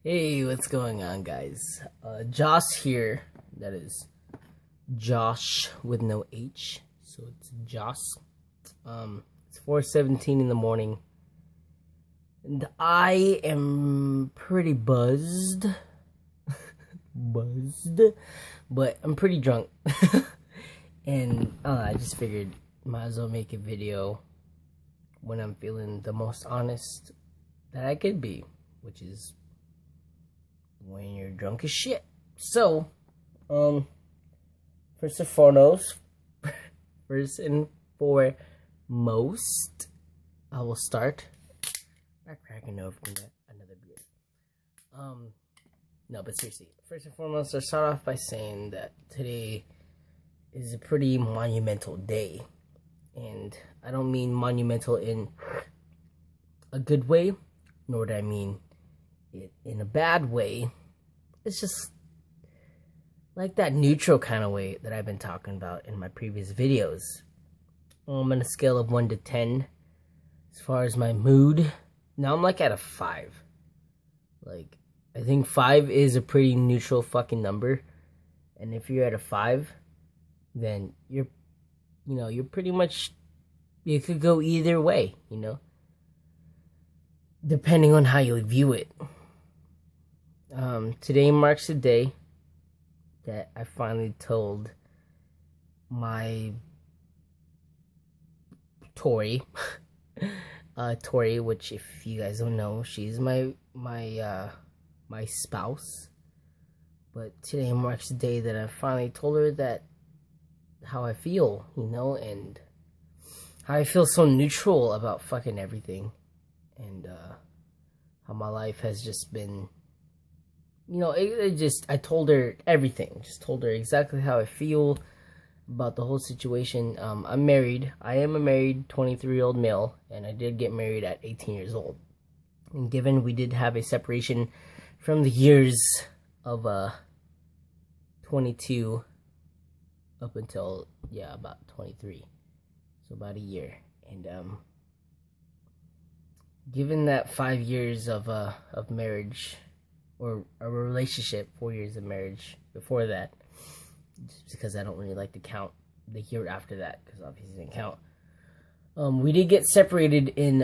Hey, what's going on, guys? Josh here. That is Josh with no H. So it's Josh. It's 4:17 in the morning. And I am pretty buzzed. But I'm pretty drunk. And I just figured might as well make a video when I'm feeling the most honest that I could be, which is when you're drunk as shit. So, first and foremost, I will start by cracking open another beer. No, but seriously, first and foremost, I'll start off by saying that today is a pretty monumental day. And I don't mean monumental in a good way, nor do I mean it in a bad way. It's just like that neutral kind of way that I've been talking about in my previous videos. On a scale of 1 to 10, as far as my mood, now I'm like at a 5. Like, I think 5 is a pretty neutral fucking number. And if you're at a 5, then you're pretty much, you could go either way, depending on how you view it. Today marks the day that I finally told my Tori, which if you guys don't know, she's my spouse. But today marks the day that I finally told her that how I feel, and how I feel so neutral about fucking everything, and how my life has just been, I told her everything, just told her exactly how I feel about the whole situation. I'm married. I am a married 23-year-old male, and I did get married at 18 years old. And given we did have a separation from the years of 22 up until, about 23. So about a year. And given that 5 years of marriage, or a relationship, 4 years of marriage before that, just because I don't really like to count the year after that, because obviously it didn't count. We did get separated in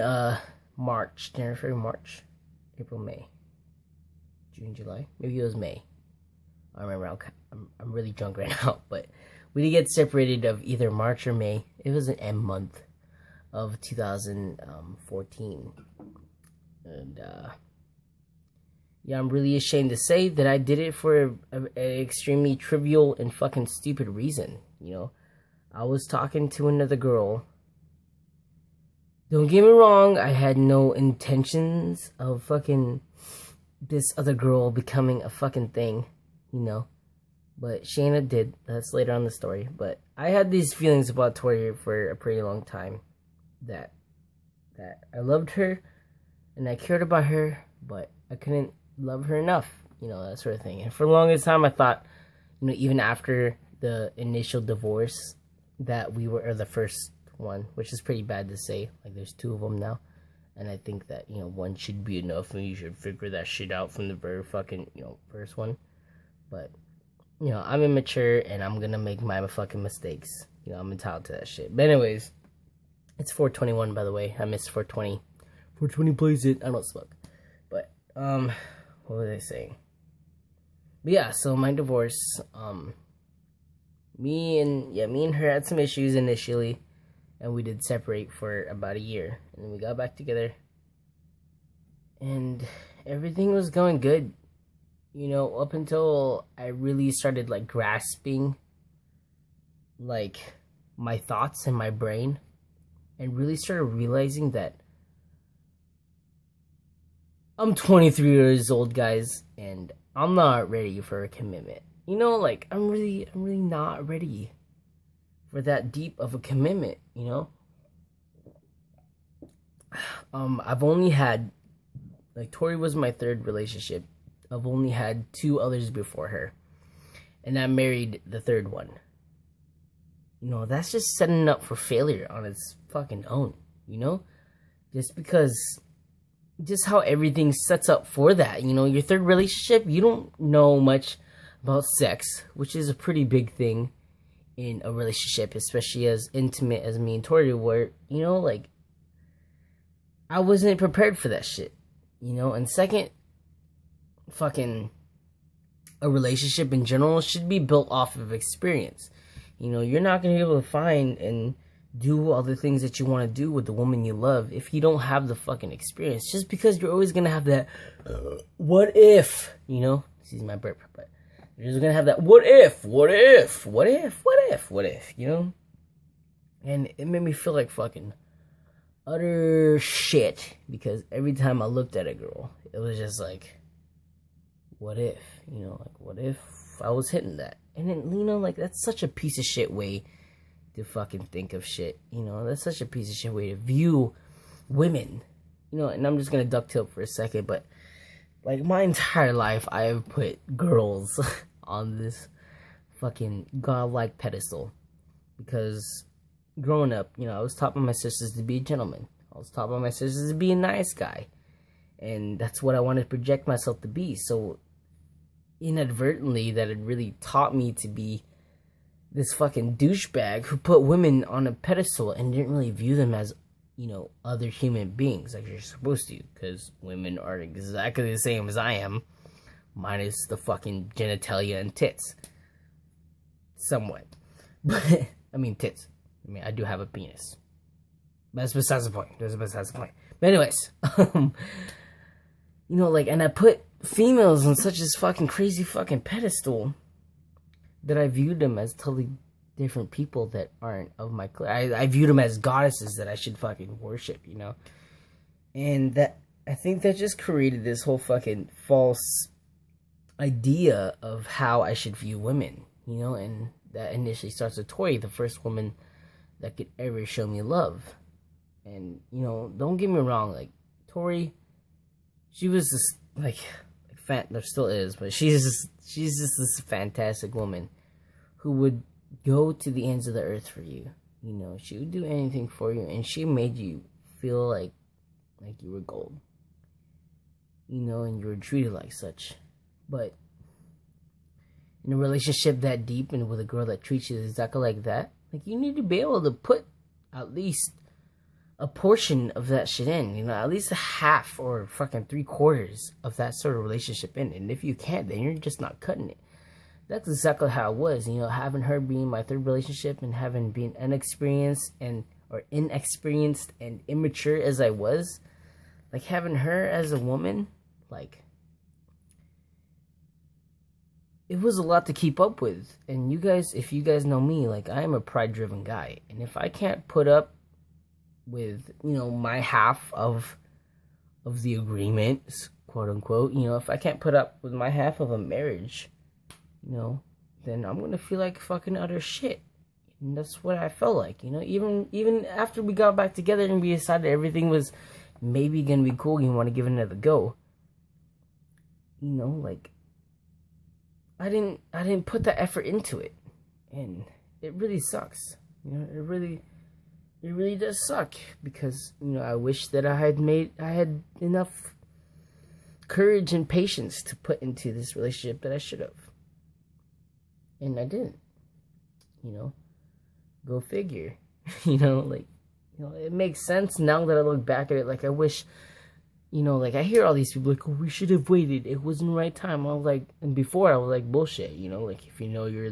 March, January, February, March, April, May, June, July. Maybe it was May. I remember. I'm really drunk right now, but we did get separated of either March or May. It was an M month of 2014, and I'm really ashamed to say that I did it for an extremely trivial and fucking stupid reason. I was talking to another girl. Don't get me wrong, I had no intentions of fucking this other girl becoming a fucking thing, But Shayna did. That's later on in the story. But I had these feelings about Tori for a pretty long time. That I loved her and I cared about her, but I couldn't love her enough, that sort of thing. And for the longest time I thought, even after the initial divorce, that we were the first one, which is pretty bad to say. Like, there's 2 of them now. And I think that, one should be enough, and you should figure that shit out from the very fucking, first one. But, I'm immature, and I'm gonna make my fucking mistakes. I'm entitled to that shit. But anyways, it's 4:21, by the way. I missed 4:20. 4:20 plays it. I don't smoke. But, what was I saying? But yeah, so my divorce, me and her had some issues initially, and we did separate for about a year, and then we got back together, and everything was going good, up until I really started, grasping, my thoughts in my brain, and really started realizing that I'm 23 years old, guys, and I'm not ready for a commitment. I'm really not ready for that deep of a commitment, I've only had, Tori was my 3rd relationship. I've only had 2 others before her, and I married the 3rd one. That's just setting up for failure on its fucking own, Just because just how everything sets up for that. You know, your third relationship, you don't know much about sex, which is a pretty big thing in a relationship, especially as intimate as me and Tori were. You know, like, I wasn't prepared for that shit. You know, and second, fucking, a relationship in general should be built off of experience. You know, you're not going to be able to find and do all the things that you want to do with the woman you love if you don't have the fucking experience. Just because you're always going to have that, what if, you know? Excuse my burp, but you're just going to have that, what if, you know? And it made me feel like fucking utter shit, because every time I looked at a girl, it was just like, what if, you know, like, what if I was hitting that? And then, you know, like, that's such a piece of shit way to fucking think of shit, you know? That's such a piece of shit way to view women, you know? And I'm just gonna ducktail for a second, but, like, my entire life, I have put girls on this fucking godlike pedestal, because growing up, you know, I was taught by my sisters to be a gentleman. I was taught by my sisters to be a nice guy, and that's what I wanted to project myself to be. So inadvertently, that had really taught me to be this fucking douchebag who put women on a pedestal and didn't really view them as, you know, other human beings like you're supposed to, because women are exactly the same as I am, minus the fucking genitalia and tits. Somewhat. But, I mean, tits. I mean, I do have a penis. That's besides the point. But anyways, you know, like, and I put females on such this fucking crazy fucking pedestal that I viewed them as totally different people that aren't of my class. I viewed them as goddesses that I should fucking worship, you know? And that, I think that just created this whole fucking false idea of how I should view women, you know? And that initially starts with Tori, the first woman that could ever show me love. And, you know, don't get me wrong, like, Tori, she was this, like, there still is, but she's just this fantastic woman who would go to the ends of the earth for you. You know, she would do anything for you, and she made you feel like you were gold. You know, and you were treated like such. But in a relationship that deep and with a girl that treats you exactly like that, like, you need to be able to put at least a portion of that shit in, you know, at least a half or fucking 3/4 of that sort of relationship in. And if you can't, then you're just not cutting it. That's exactly how it was, you know, having her being my third relationship and having been inexperienced and immature as I was, like, having her as a woman, like, it was a lot to keep up with. And you guys, if you guys know me, like, I am a pride-driven guy, and if I can't put up with, you know, my half of the agreement, quote unquote, you know, if I can't put up with my half of a marriage, you know, then I'm gonna feel like fucking utter shit. And that's what I felt like, you know, even after we got back together and we decided everything was maybe gonna be cool, you want to give it another go, you know, like, I didn't put that effort into it, and it really sucks, you know, it really does suck, because, you know, I wish that I had enough courage and patience to put into this relationship that I should have. And I didn't. You know, go figure. You know, like, you know, it makes sense now that I look back at it. Like, I wish, you know, like, I hear all these people like, oh, we should have waited. It wasn't the right time. I was like, and before I was like, bullshit, you know, like, if you know you're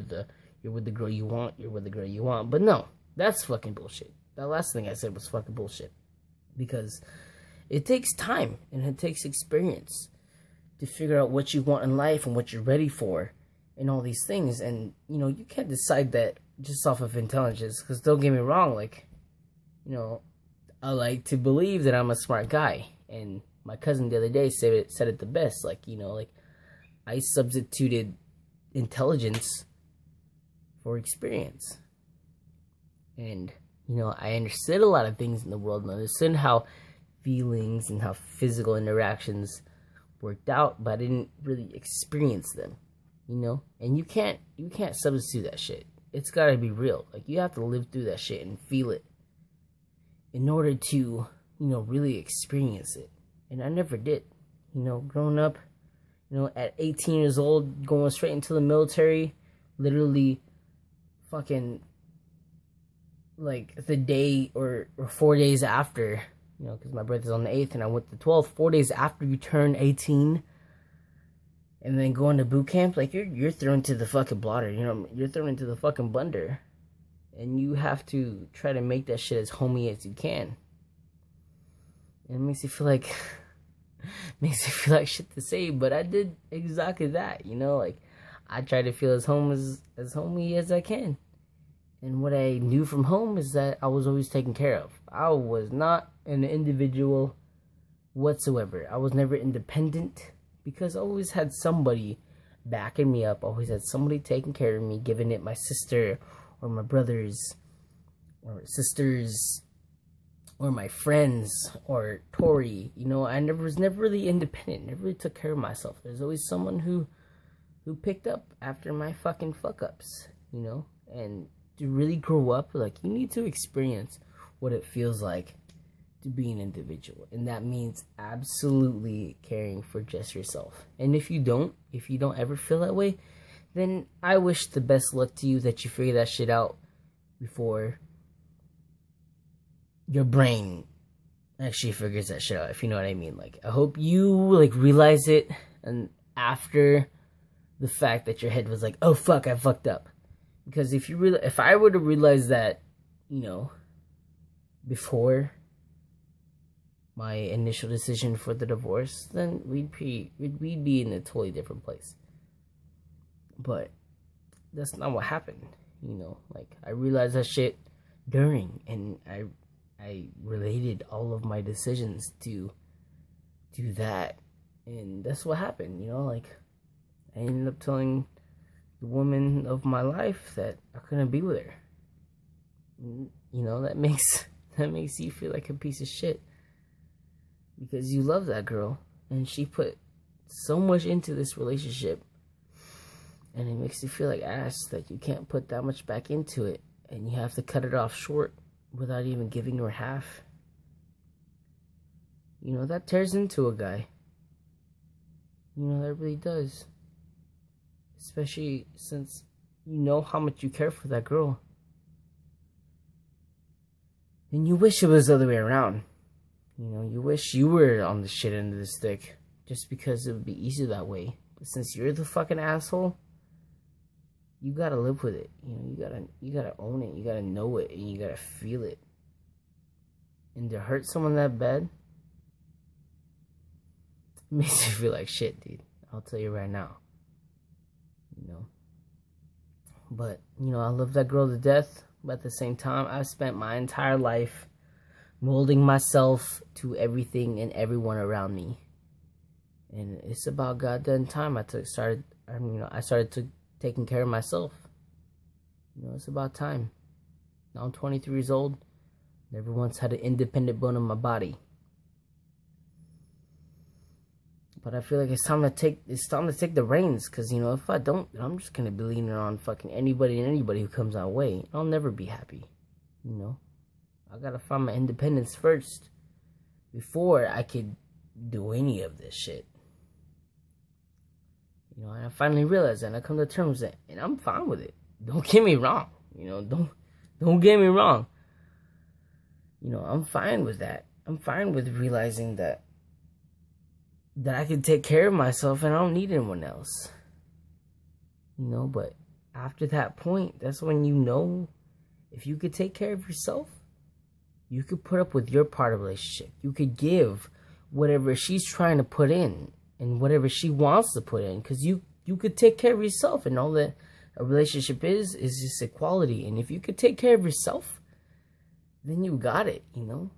with the girl you want, you're with the girl you want. But no, that's fucking bullshit. That last thing I said was fucking bullshit. Because it takes time and it takes experience to figure out what you want in life and what you're ready for and all these things. And, you know, you can't decide that just off of intelligence. Because don't get me wrong, like, you know, I like to believe that I'm a smart guy. And my cousin the other day said it the best. Like, you know, like, I substituted intelligence for experience. And, you know, I understood a lot of things in the world, and I understood how feelings and how physical interactions worked out, but I didn't really experience them, you know? And you can't substitute that shit. It's gotta be real. Like, you have to live through that shit and feel it in order to, you know, really experience it. And I never did. You know, growing up, you know, at 18 years old, going straight into the military, literally fucking like the day or 4 days after, you know, because my birthday's on the 8th and I went the 12th, 4 days after you turn 18, and then going to boot camp, like you're thrown to the fucking blotter, you know, you're thrown into the fucking blender, and you have to try to make that shit as homey as you can. And it makes you feel like shit to say, but I did exactly that, you know, like I try to feel as homey as I can. And what I knew from home is that I was always taken care of. I was not an individual whatsoever. I was never independent because I always had somebody backing me up. I always had somebody taking care of me, giving it my sister or my brothers or sisters or my friends or Tori. You know, I was never really independent. Never really took care of myself. There's always someone who picked up after my fucking fuck ups, you know? And to really grow up, like, you need to experience what it feels like to be an individual. And that means absolutely caring for just yourself. And if you don't ever feel that way, then I wish the best luck to you, that you figure that shit out before your brain actually figures that shit out, if you know what I mean. Like, I hope you, like, realize it, and after the fact that your head was like, oh fuck, I fucked up. Because if I were to realize that, you know, before my initial decision for the divorce, then we'd be in a totally different place. But that's not what happened, you know. Like, I realized that shit during, and I related all of my decisions to that, and that's what happened, you know. Like, I ended up telling the woman of my life that I couldn't be with her. You know, that makes you feel like a piece of shit, because you love that girl and she put so much into this relationship, and it makes you feel like ass that you can't put that much back into it, and you have to cut it off short without even giving her half. You know, that tears into a guy. You know, that really does. Especially since you know how much you care for that girl. And you wish it was the other way around. You know, you wish you were on the shit end of the stick, just because it would be easier that way. But since you're the fucking asshole, you gotta live with it. You know, you gotta own it. You gotta know it, and you gotta feel it. And to hurt someone that bad, it makes you feel like shit, dude. I'll tell you right now. You know. But, you know, I love that girl to death. But at the same time, I've spent my entire life molding myself to everything and everyone around me. And it's about goddamn time I started taking care of myself. You know, it's about time. Now I'm 23 years old. Never once had an independent bone in my body. But I feel like it's time to take the reins, because, you know, if I don't, I'm just gonna be leaning on fucking anybody and anybody who comes our way. I'll never be happy. You know, I gotta find my independence first before I could do any of this shit. You know, and I finally realized that, and I come to terms with it, and I'm fine with it. Don't get me wrong. You know, don't get me wrong. You know, I'm fine with that. I'm fine with realizing that I can take care of myself and I don't need anyone else. You know, but after that point, that's when you know, if you could take care of yourself, you could put up with your part of the relationship. You could give whatever she's trying to put in and whatever she wants to put in, because you could take care of yourself, and all that a relationship is just equality. And if you could take care of yourself, then you got it, you know.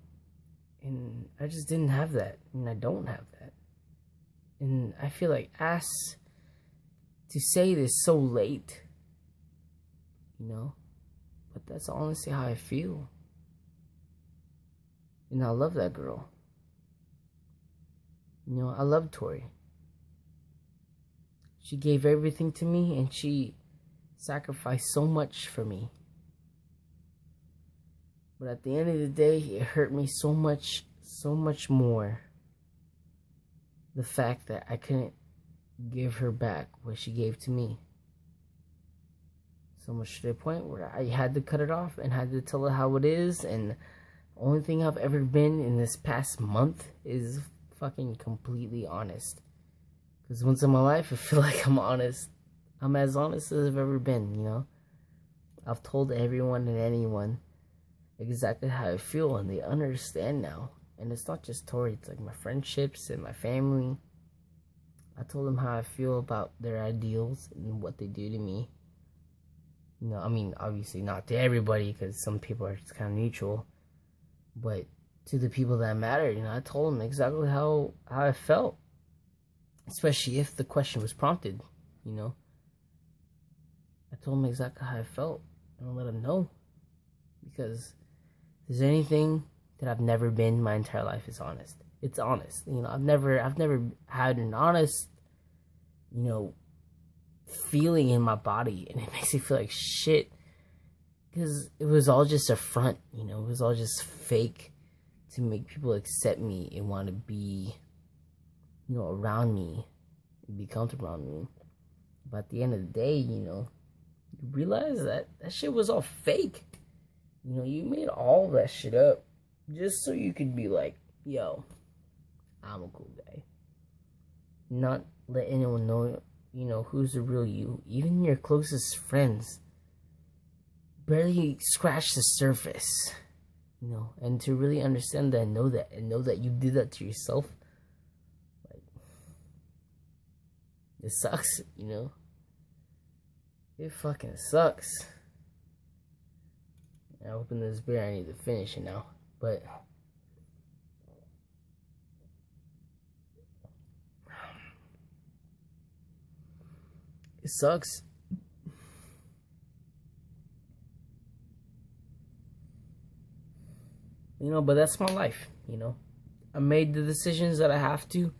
And I just didn't have that, and I don't have that. And I feel like ass to say this so late, you know, but that's honestly how I feel. And I love that girl. You know, I love Tori. She gave everything to me, and she sacrificed so much for me. But at the end of the day, it hurt me so much more the fact that I couldn't give her back what she gave to me. So much to the point where I had to cut it off and had to tell her how it is. And the only thing I've ever been in this past month is fucking completely honest. Because once in my life, I feel like I'm honest. I'm as honest as I've ever been, you know? I've told everyone and anyone exactly how I feel, and they understand now. And it's not just Tori, it's like my friendships and my family. I told them how I feel about their ideals and what they do to me. You know, I mean, obviously not to everybody, because some people are just kind of neutral. But to the people that matter, you know, I told them exactly how I felt. Especially if the question was prompted, you know. I told them exactly how I felt. And I let them know. Because if there's anything that I've never been my entire life, is honest. It's honest. You know, I've never had an honest, you know, feeling in my body, and it makes me feel like shit, because it was all just a front, you know. It was all just fake to make people accept me and want to be, you know, around me and be comfortable around me. But at the end of the day, you know, you realize that shit was all fake. You know, you made all that shit up just so you could be like, yo, I'm a cool guy. Not let anyone know, you know, who's the real you. Even your closest friends barely scratch the surface, you know. And to really understand that and know that you did that to yourself, like, it sucks, you know. It fucking sucks. I opened this beer, I need to finish it now. But it sucks. You know, but that's my life, you know. I made the decisions that I have to.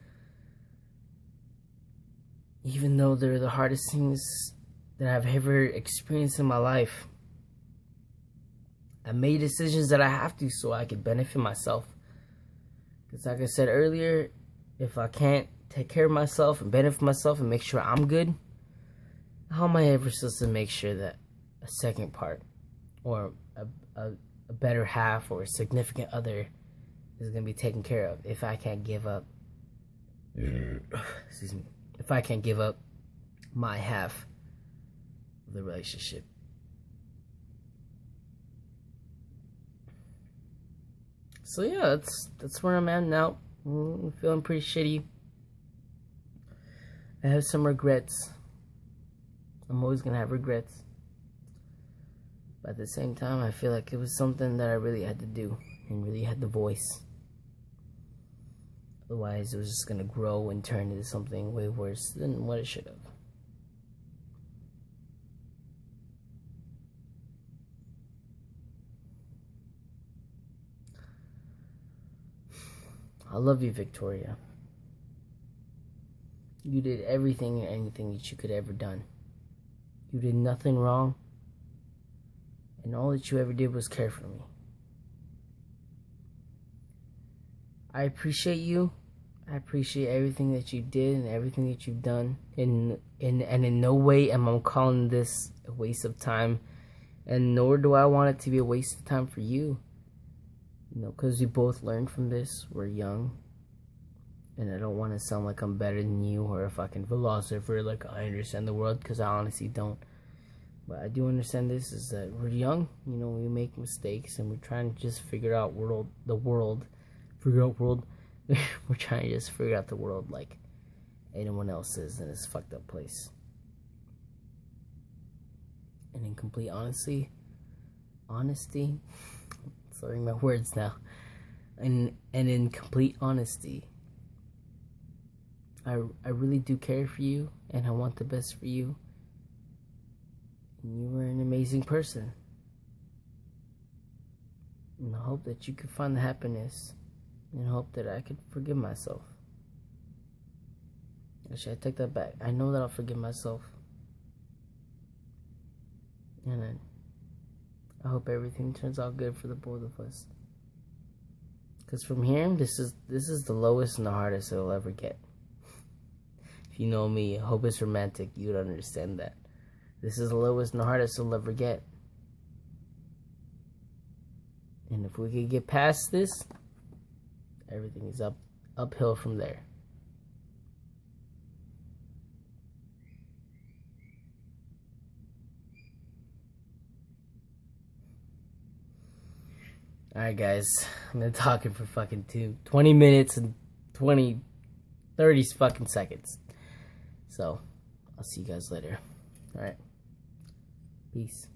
Even though they're the hardest things that I've ever experienced in my life. I made decisions that I have to so I could benefit myself. Because like I said earlier, if I can't take care of myself and benefit myself and make sure I'm good, how am I ever supposed to make sure that a second part or a better half or a significant other is going to be taken care of if I can't give up, excuse me, if I can't give up my half of the relationship? So yeah, that's where I'm at now. I'm feeling pretty shitty. I have some regrets. I'm always gonna have regrets. But at the same time, I feel like it was something that I really had to do and really had to voice. Otherwise, it was just gonna grow and turn into something way worse than what it should have. I love you, Victoria. You did everything and anything that you could ever done. You did nothing wrong. And all that you ever did was care for me. I appreciate you. I appreciate everything that you did and everything that you've done. And in no way am I calling this a waste of time. And nor do I want it to be a waste of time for you. You know, because we both learned from this. We're young. And I don't want to sound like I'm better than you or a fucking philosopher, like I understand the world, because I honestly don't. But I do understand this, is that we're young. You know, we make mistakes and we're trying to just figure out We're trying to just figure out the world like anyone else is in this fucked up place. And in complete honesty, sorry, my words now. And in complete honesty, I really do care for you, and I want the best for you. And you were an amazing person. And I hope that you could find the happiness, and hope that I could forgive myself. Actually, I take that back. I know that I'll forgive myself. And I hope everything turns out good for the both of us. Because from here, this is the lowest and the hardest it'll ever get. if you know me, I hope it's romantic, you'd understand that. This is the lowest and the hardest you'll ever get. And if we could get past this, everything is uphill from there. Alright guys, I've been talking for fucking 20 minutes and 30 fucking seconds. So, I'll see you guys later. Alright. Peace.